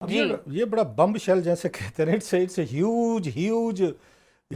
अब जी। ये बड़ा बम शेल जैसे कहते हैं, इट्स ह्यूज ह्यूज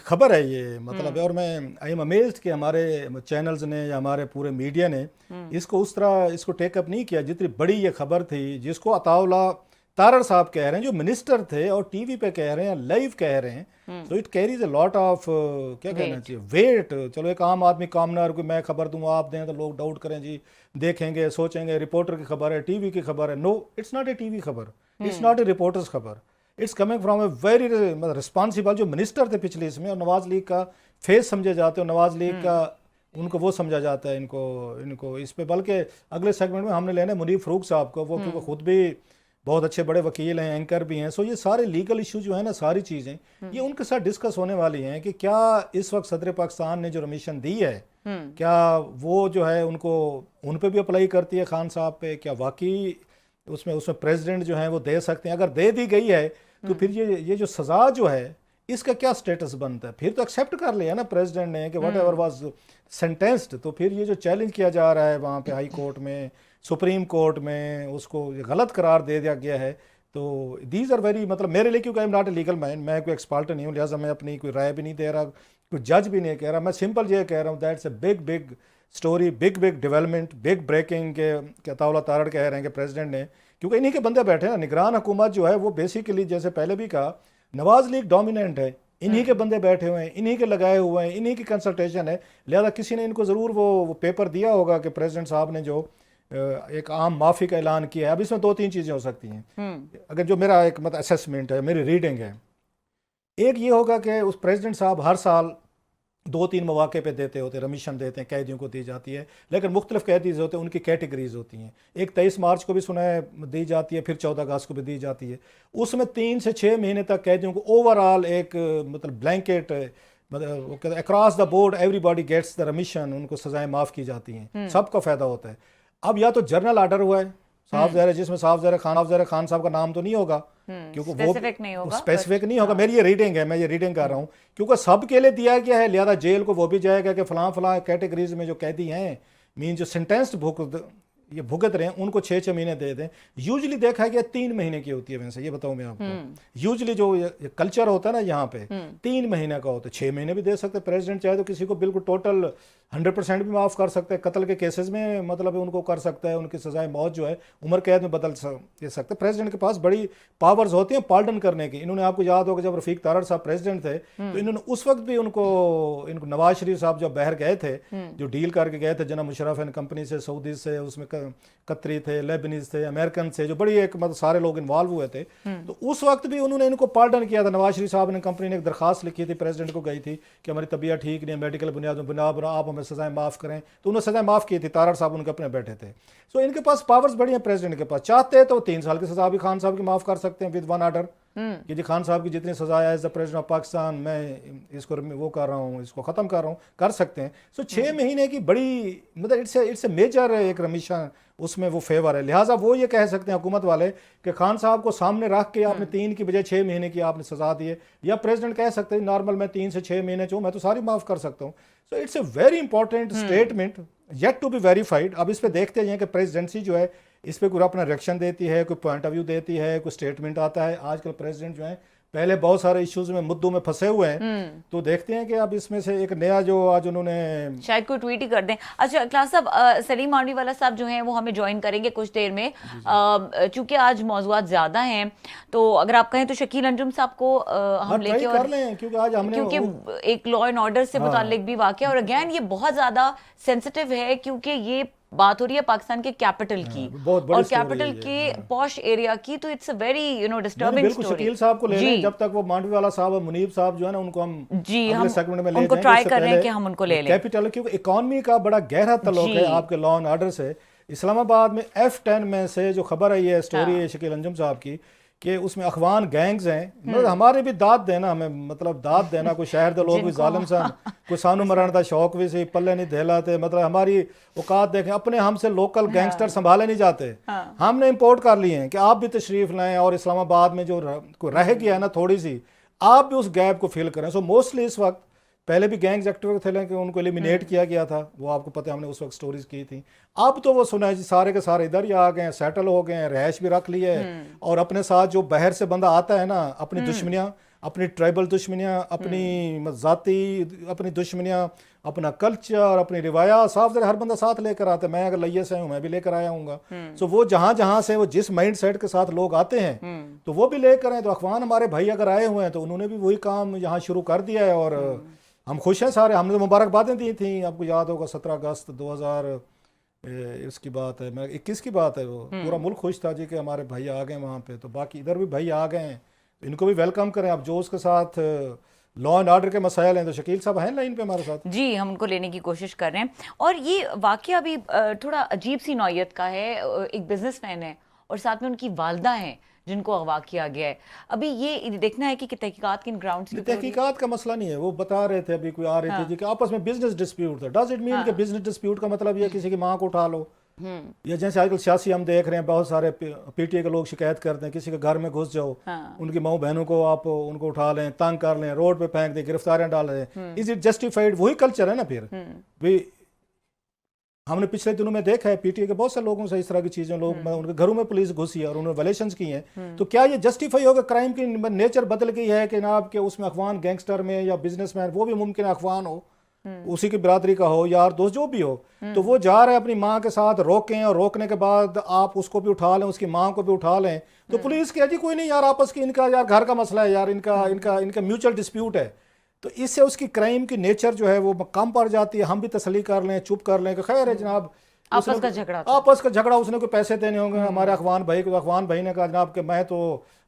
खबर है ये, मतलब है। हम्म। और मैं आई एम अमेज्ड कि हमारे चैनल्स ने या हमारे पूरे मीडिया ने हम्म। इसको उस तरह इसको टेकअप नहीं किया जितनी बड़ी ये खबर थी, जिसको अताउल्ला तारड़ साहब कह रहे हैं जो मिनिस्टर थे और टीवी पे कह रहे हैं, लाइव कह रहे हैं। So it carries a lot of क्या कहना वेट। चाहिए, वेट। चलो एक आम आदमी कामनार को मैं खबर दूंगा आप दें तो लोग डाउट करें जी, देखेंगे सोचेंगे रिपोर्टर की खबर है, टीवी की खबर है। No, it's not a TV खबर, it's hmm. Not a reporter's खबर, it's coming from a very responsible जो मिनिस्टर थे पिछले इसमें, और नवाज लीग का फेस समझे जाते हो, नवाज लीग का हम्म। उनको वो समझा जाता है, इनको इनको इस पे। बल्कि अगले सेगमेंट में हमने लेना है मुनीब फरूक साहब को, वो क्योंकि हम्म। खुद भी बहुत अच्छे बड़े वकील हैं, एंकर भी हैं। सो ये सारे लीगल इशू जो है ना, सारी चीज़ें ये हम्म। उनके साथ डिस्कस होने वाली हैं कि क्या इस वक्त सदर पाकिस्तान ने जो रमीशन दी है, हम्म। क्या वो जो है उनको उन पे भी अप्लाई करती है खान साहब पे, क्या वाकई उसमें उसमें प्रेसिडेंट जो है वो दे सकते हैं। अगर दे दी गई है तो फिर ये जो सज़ा जो है इसका क्या स्टेटस बनता है। फिर तो एक्सेप्ट कर लिया ना प्रेसिडेंट ने कि what ever hmm. Was sentenced. तो फिर ये जो चैलेंज किया जा रहा है वहाँ पे हाई कोर्ट में, सुप्रीम कोर्ट में, उसको ये गलत करार दे दिया गया है। तो दीज आर वेरी, मतलब मेरे लिए, क्योंकि I am not a legal man, मैं कोई एक्सपर्ट नहीं हूँ, लिहाजा मैं अपनी कोई राय भी नहीं दे रहा, कोई जज भी नहीं कह रहा। मैं सिंपल ये कह रहा हूँ that's a big big story, big big development, big breaking के अताउल्ला तारड़ कह रहे हैं कि प्रेसिडेंट ने, क्योंकि इन्हीं के बंदे बैठे हैं ना, निगरान हुकूमत जो है वो बेसिकली जैसे पहले भी कहा नवाज लीग डोमिनेंट है, इन्हीं के हम्म। बंदे बैठे हुए हैं, इन्हीं के लगाए हुए हैं, इन्हीं की कंसल्टेशन है। लिहाजा किसी ने इनको ज़रूर वो पेपर दिया होगा कि प्रेसिडेंट साहब ने जो एक आम माफ़ी का ऐलान किया है। अब इसमें दो तीन चीज़ें हो सकती हैं, हम्म। अगर जो मेरा एक मतलब असेसमेंट है, मेरी रीडिंग है। एक ये होगा कि उस प्रेसिडेंट साहब हर साल दो तीन मौके पे देते होते, रमीशन देते हैं, कैदियों को दी जाती है, लेकिन मुख्तलिफ कैदी होते हैं, उनकी कैटेगरीज होती हैं। एक 23 मार्च को भी सुना है दी जाती है, फिर 14 अगस्त को भी दी जाती है। उसमें 3 से 6 महीने तक कैदियों को ओवरऑल एक मतलब ब्लैंकेट, मतलब वो कहते हैं across the board everybody gets the remission, उनको सजाएं माफ़ की जाती हैं, हम्म। सबका फ़ायदा होता है। अब या तो जर्नल आर्डर हुआ है साफ हम्म। ज़ाहिर है, जिसमें साफ ज़ाहिर खान साहब का नाम तो नहीं होगा, क्योंकि वो स्पेसिफिक नहीं होगा बट स्पेसिफिक नहीं होगा। हाँ। मेरी ये रीडिंग है, मैं ये रीडिंग कर रहा हूँ, क्योंकि सबके लिए दिया गया है। लिहाजा जेल को वो भी जाएगा कि फलां फलां कैटेगरीज में जो कैदी हैं, मीन जो सेंटेंस्ड ये भुगत रहे हैं, उनको 6 6 महीने दे दें। यूजली देखा गया 3 महीने की होती है। वैसे ये बताऊं मैं आपको, यूजली जो ये कल्चर होता है ना यहाँ पे, 3 महीने का होता है। 6 महीने भी दे सकते हैं प्रेसिडेंट, चाहे तो किसी को बिल्कुल टोटल 100% भी माफ़ कर सकते हैं। कत्ल के केसेस में मतलब उनको कर सकता है, उनकी सजाए मौत जो है उम्र कैद में बदल दे सकते हैं। प्रेसिडेंट के पास बड़ी पावर्स होती हैं पार्डन करने की। इन्होंने, आपको याद होगा जब रफीक तारड़ साहब प्रेसिडेंट थे तो इन्होंने उस वक्त भी इनको नवाज शरीफ साहब जब बाहर गए थे, जो डील करके गए थे जना मुशर्रफ एंड कंपनी से, सऊदी से, उसमें कतरी थे, लेबनीज थे, अमेरिकन से, जो बड़ी एक मतलब सारे लोग इन्वॉल्व हुए थे, तो उस वक्त भी उन्होंने इनको पार्डन किया था। नवाज शरीफ साहब ने, कंपनी ने एक दरखास्त लिखी थी, प्रेसिडेंट को गई थी कि हमारी तबीयत ठीक नहीं है, मेडिकल बुनियादों पर आप हमें सजाएं माफ़ करें, तो उन्होंने सजाएं माफ़ की थी। तारड़ साहब उनके अपने बैठे थे। सो इनके पास पावर्स बड़ी हैं प्रेसिडेंट के पास। चाहते हैं तो 3 साल की सजा भी खान साहब की माफ़ कर सकते हैं विद वन आर्डर, कि जी खान साहब की जितनी सजा है as the president of Pakistan, मैं इसको वो कर रहा हूँ, इसको ख़त्म कर रहा हूँ, कर सकते हैं। सो 6 महीने की बड़ी मतलब इट्स ए मेजर एक रमीशा उसमें वो फेवर है। लिहाजा वो ये कह सकते हैं हुकूमत वाले कि खान साहब को सामने रख के आपने 3 की बजाय 6 महीने की आपने सजा दी है। या प्रेसिडेंट कह सकते हैं नॉर्मल मैं 3 से 6 महीने चाहूँ मैं तो सारी माफ़ कर सकता हूँ। So it's a very important statement yet to be verified. अब इस पे देखते हैं कि प्रेसिडेंसी जो है इस पर कोई अपना रिएक्शन देती है, कोई पॉइंट ऑफ व्यू देती है, कोई स्टेटमेंट आता है। आजकल प्रेसिडेंट जो है पहले बहुत सारे इश्यूज में मुद्दों में फंसे हुए हैं, तो देखते हैं कि अब इसमें से एक नया जो आज उन्होंने शायद कोई ट्वीट ही कर दें। अच्छा क्लास साहब, सलीम मारनी वाला साहब जो हैं वो हमें ज्वाइन करेंगे कुछ देर में। चूंकि आज मौजूद ज़्यादा हैं तो अगर आप कहें तो शकील अंजुम साहब को हाँ हम लेके, ट्राई कर और लें, क्योंकि आज हमने क्योंकि एक लॉ एंड ऑर्डर से मुतालिक भी वाकया, और अगेन ये बहुत ज़्यादा सेंसिटिव है क्योंकि ये बात हो रही है पाकिस्तान के कैपिटल की, बहुत बड़ी और स्टोरी है कैपिटल ये। के पॉश एरिया की, तो इट्स अ वेरी नहीं डिस्टर्बिंग बिल्कुल स्टोरी। शकील साहब को ले जी लें, जब तक वो मांडवी वाला साहब और मुनीब साहब जो है ना उनको हम जी, अगले हम सेगमेंट में ले उनको जाएंगे। ट्राई उससे कर रहे हैं पहले कि हम उनको ले लें। कैपिटल, क्योंकि इकॉनमी का बड़ा गहरा ताल्लुक है जी आपके लॉ एंड ऑर्डर से। इस्लामाबाद में F10 में से जो खबर आई है, स्टोरी है शकील अंजुम साहब की, कि उसमें अखवान गैंग्स हैं। मतलब हमारे भी दाद देना, हमें मतलब दाद देना, कोई शहर के लोग भी जिनको जालिम सन, कोई सानू मरण का शौक भी सी, पल्ले नहीं देलाते, मतलब हमारी औकात देखें, अपने हमसे लोकल गैंगस्टर संभाले नहीं जाते। हमने इंपोर्ट कर लिए हैं कि आप भी तशरीफ लाएं और इस्लामाबाद में जो कोई रह गया है ना थोड़ी सी, आप भी उस गैप को फिल करें। सो मोस्टली इस वक्त पहले भी गैंग्स एक्टिव थे लेकिन उनको एलिमिनेट किया गया था, वो आपको पता है, हमने उस वक्त स्टोरीज की थी। अब तो वो सुना है जी सारे के सारे इधर ही आ गए हैं, सेटल हो गए हैं, रैश भी रख ली है, और अपने साथ जो बाहर से बंदा आता है ना, अपनी दुश्मनियाँ, अपनी ट्राइबल दुश्मनियाँ, अपनी जाति अपनी दुश्मनियाँ, अपना कल्चर, अपनी रिवायात, साफ हर बंदा साथ लेकर आता है। मैं अगर लैया से हूँ, मैं भी लेकर आया हूँगा। तो वो जहाँ से वो जिस माइंड सेट के साथ लोग आते हैं तो वो भी लेकर आए। तो अखवान हमारे भाई अगर आए हुए हैं तो उन्होंने भी वही काम यहाँ शुरू कर दिया है, और हम खुश हैं सारे। हमने तो मुबारकबादें दी थी, आपको याद होगा 17 अगस्त 2000 इसकी बात है, मैं 21 की बात है, वो पूरा मुल्क खुश था जी कि हमारे भाई आ गए वहाँ पे। तो बाकी इधर भी भाई आ गए हैं, इनको भी वेलकम करें। अब जो उसके साथ लॉ एंड ऑर्डर के मसाइल हैं, तो शकील साहब हैं लाइन पे हमारे साथ। जी, हम उनको लेने की कोशिश कर रहे हैं। और ये वाकया भी थोड़ा अजीब सी नौयत का है। एक बिजनेसमैन है और साथ में उनकी वालदा हैं जिनको अगवा किया गया है। अभी ये देखना है कि तहकीकात किन ग्राउंड्स पे। तहकीकात का मसला नहीं है, वो बता रहे थे अभी, कोई आ रहे थे जी कि आपस में बिजनेस डिस्प्यूट था। डज इट मीन कि बिजनेस डिस्प्यूट का मतलब ये किसी की माँ को उठा लो, या जैसे आजकल सियासी हम देख रहे हैं, बहुत सारे पीटीए के लोग शिकायत करते हैं, किसी के घर में घुस जाओ, उनकी माँ बहनों को आप उनको उठा लें, तंग कर लें, रोड पे फेंक दें, गिरफ्तारियां डाल दें। Is it justified? वही कल्चर है ना फिर भी। हमने पिछले दिनों में देखा है पीटीए के बहुत से लोगों से इस तरह की चीजें, लोग उनके घरों में पुलिस घुसी है और उन्होंने वायलेशंस की हैं। तो क्या ये जस्टिफाई होगा? क्राइम की नेचर बदल गई है कि ना आपके उसमें अखवान गैंगस्टर में या बिजनेसमैन, वो भी मुमकिन है अखवान हो, उसी की बिरादरी का हो, यार दोस्त जो भी हो, तो वो जा रहा है अपनी माँ के साथ, रोकें, और रोकने के बाद आप उसको भी उठा लें, उसकी माँ को भी उठा लें, तो पुलिस कहे जी कोई नहीं यार, आपस की इनका यार घर का मसला है यार, इनका म्यूचुअल डिस्प्यूट है। तो इससे उसकी क्राइम की नेचर जो है वो कम पड़ जाती है। हम भी तसल्ली कर लें, चुप कर लें कि खैर है जनाब, आपस का झगड़ा, उसने कोई पैसे देने होंगे हमारे अखवान भाई को। अखवान भाई ने कहा जनाब कि मैं तो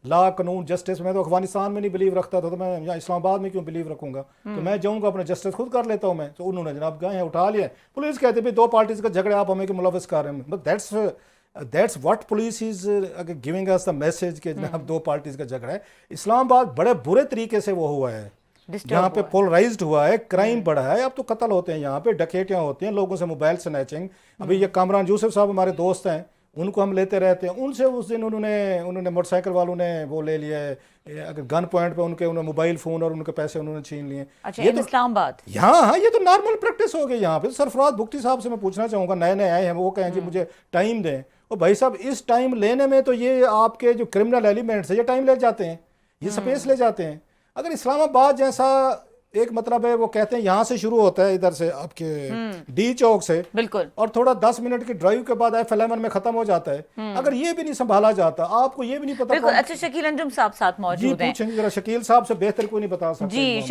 लॉ, कानून, जस्टिस, मैं तो अफगानिस्तान में नहीं बिलीव रखता था, तो मैं यहाँ इस्लामाबाद में क्यों बिलीव रखूंगा, तो मैं जाऊँगा अपने जस्टिस खुद कर लेता हूँ मैं। तो उन्होंने जनाब गए हैं, उठा लिया। पुलिस कहते भाई दो पार्टीज का झगड़े, आप हमें मुलविस कर रहे हैं। But that's what police is giving us the message कि जनाब दो पार्टीज का झगड़ा है। इस्लामाबाद बड़े बुरे तरीके से वो हुआ है, यहाँ पे पोलराइज्ड हुआ है, क्राइम बढ़ा है। अब तो कत्ल होते हैं यहाँ पे, डकैतियाँ होती हैं, लोगों से मोबाइल स्नैचिंग। अभी ये कामरान यूसुफ साहब हमारे दोस्त हैं, उनको हम लेते रहते हैं। उनसे उस दिन उन्होंने मोटरसाइकिल वालों ने वो ले लिया है, अगर गन पॉइंट पे उन्होंने मोबाइल फोन और उनके पैसे उन्होंने छीन लिए। अच्छा, ये तो इस्लामाबाद, हाँ, ये तो नॉर्मल प्रैक्टिस हो गई यहाँ पे। सरफराज भुगती साहब से मैं पूछना चाहूँगा, नए नए आए हैं, वो कहें जी मुझे टाइम दें। और भाई साहब इस टाइम लेने में तो ये आपके जो क्रिमिनल एलिमेंट्स है ये टाइम ले जाते हैं, ये स्पेस ले जाते हैं। अगर इस्लामाबाद जैसा एक मतलब है, वो कहते हैं यहाँ से शुरू होता है, इधर से आपके डी चौक से बिल्कुल, और थोड़ा 10 मिनट की ड्राइव के बाद FL11 में खत्म हो जाता है। अगर ये भी नहीं संभाला जाता, आपको ये भी नहीं पता। बिल्कुल। अच्छा, शकील अंजुम साहब साथ मौजूद हैं, पूछेंगे जरा, शकील साहब से बेहतर कोई नहीं बता सकता जी।